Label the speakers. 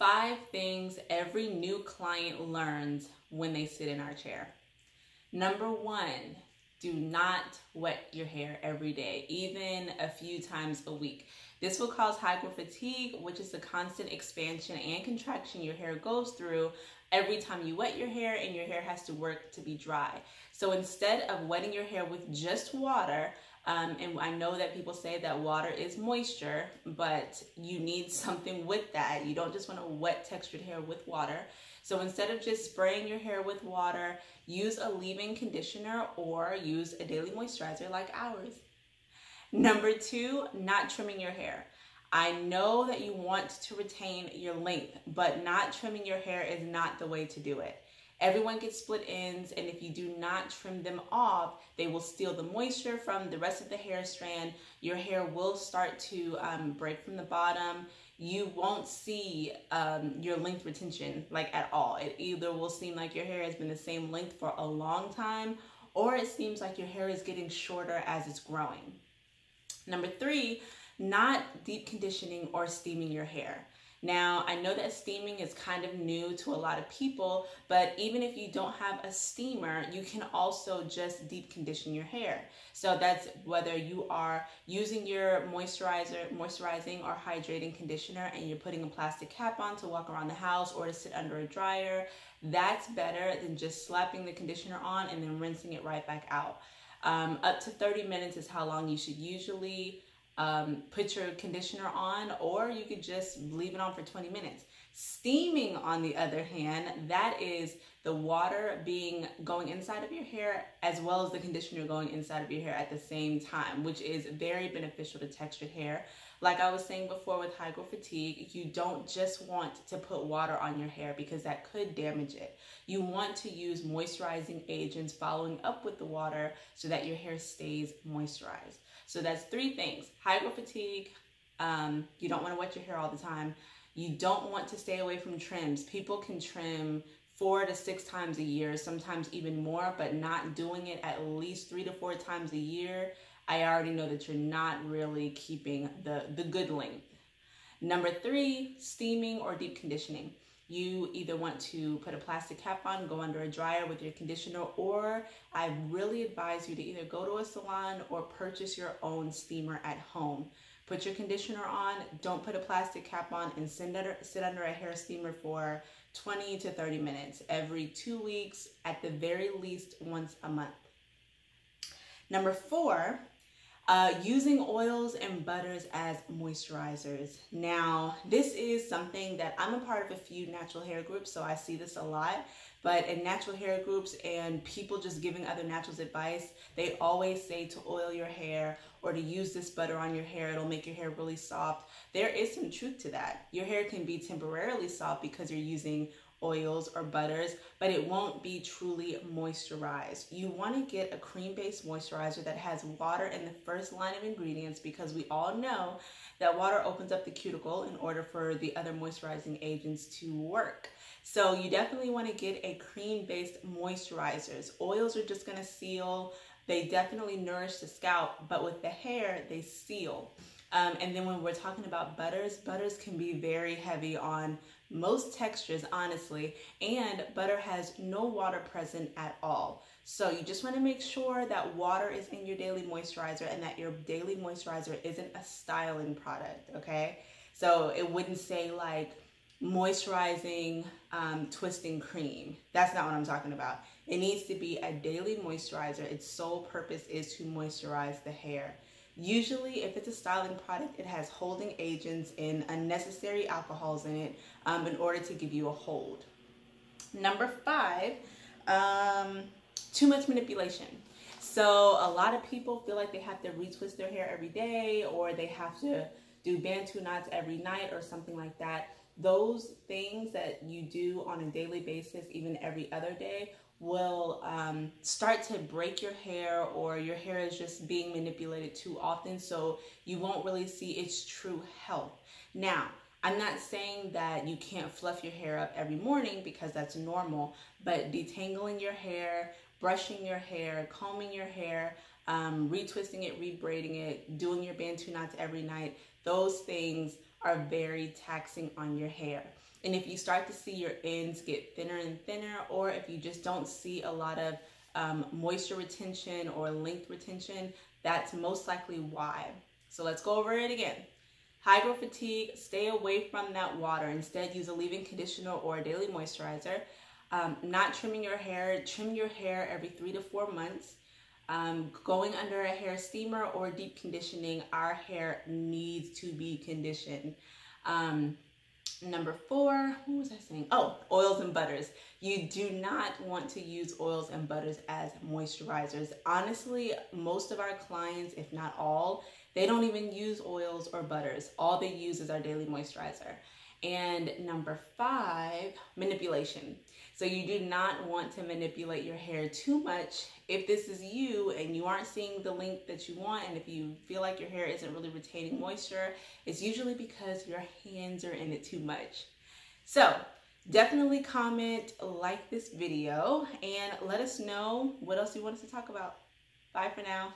Speaker 1: 5 things every new client learns when they sit in our chair. Number 1, do not wet your hair every day, even a few times a week. This will cause hygrofatigue, which is the constant expansion and contraction your hair goes through every time you wet your hair, and your hair has to work to be dry. So instead of wetting your hair with just water, and I know that people say that water is moisture, but you need something with that. You don't just want to wet textured hair with water. So instead of just spraying your hair with water, use a leave-in conditioner or use a daily moisturizer like ours. Number 2, not trimming your hair. I know that you want to retain your length, but not trimming your hair is not the way to do it. Everyone gets split ends, and if you do not trim them off, they will steal the moisture from the rest of the hair strand. Your hair will start to break from the bottom. You won't see your length retention like at all. It either will seem like your hair has been the same length for a long time, or it seems like your hair is getting shorter as it's growing. Number 3, not deep conditioning or steaming your hair. Now, I know that steaming is kind of new to a lot of people, but even if you don't have a steamer, you can also just deep condition your hair. So that's whether you are using your moisturizing or hydrating conditioner and you're putting a plastic cap on to walk around the house or to sit under a dryer. That's better than just slapping the conditioner on and then rinsing it right back out. Up to 30 minutes is how long you should usually put your conditioner on, or you could just leave it on for 20 minutes. Steaming, on the other hand, that is the water going inside of your hair as well as the conditioner going inside of your hair at the same time, which is very beneficial to textured hair. Like I was saying before with hygrofatigue, you don't just want to put water on your hair because that could damage it. You want to use moisturizing agents following up with the water so that your hair stays moisturized. So that's 3 things. Hygrofatigue, you don't want to wet your hair all the time. You don't want to stay away from trims. People can trim 4 to 6 times a year, sometimes even more, but not doing it at least 3 to 4 times a year, I already know that you're not really keeping the good length. Number 3, steaming or deep conditioning. You either want to put a plastic cap on, go under a dryer with your conditioner, or I really advise you to either go to a salon or purchase your own steamer at home. Put your conditioner on, don't put a plastic cap on, and sit under a hair steamer for 20 to 30 minutes every 2 weeks, at the very least once a month. Number 4, using oils and butters as moisturizers. Now, this is something that I'm a part of a few natural hair groups, so I see this a lot. But in natural hair groups and people just giving other naturals advice, they always say to oil your hair or to use this butter on your hair. It'll make your hair really soft. There is some truth to that. Your hair can be temporarily soft because you're using oils or butters, but it won't be truly moisturized. You want to get a cream-based moisturizer that has water in the first line of ingredients, because we all know that water opens up the cuticle in order for the other moisturizing agents to work. So you definitely want to get a cream-based moisturizers. Oils are just going to seal. They definitely nourish the scalp, but with the hair, they seal. And then when we're talking about butters can be very heavy on most textures, honestly, and butter has no water present at all. So you just want to make sure that water is in your daily moisturizer and that your daily moisturizer isn't a styling product, okay? So it wouldn't say like moisturizing twisting cream. That's not what I'm talking about. It needs to be a daily moisturizer. Its sole purpose is to moisturize the hair. Usually, if it's a styling product, it has holding agents and unnecessary alcohols in it in order to give you a hold. Number 5, too much manipulation. So a lot of people feel like they have to retwist their hair every day, or they have to do Bantu knots every night or something like that. Those things that you do on a daily basis, even every other day, will start to break your hair, or your hair is just being manipulated too often, so you won't really see its true health. Now, I'm not saying that you can't fluff your hair up every morning, because that's normal, but detangling your hair, brushing your hair, combing your hair, retwisting it, rebraiding it, doing your Bantu knots every night, those things are very taxing on your hair. And if you start to see your ends get thinner and thinner, or if you just don't see a lot of moisture retention or length retention, that's most likely why. So let's go over it again. Hydro fatigue, stay away from that water. Instead, use a leave-in conditioner or a daily moisturizer. Not trimming your hair, trim your hair every 3 to 4 months. Going under a hair steamer or deep conditioning, our hair needs to be conditioned. Number 4, what was I saying? Oh, oils and butters. You do not want to use oils and butters as moisturizers. Honestly, most of our clients, if not all, they don't even use oils or butters. All they use is our daily moisturizer. And number 5, manipulation. So you do not want to manipulate your hair too much. If this is you and you aren't seeing the length that you want, and if you feel like your hair isn't really retaining moisture, it's usually because your hands are in it too much. So definitely comment, like this video, and let us know what else you want us to talk about. Bye for now.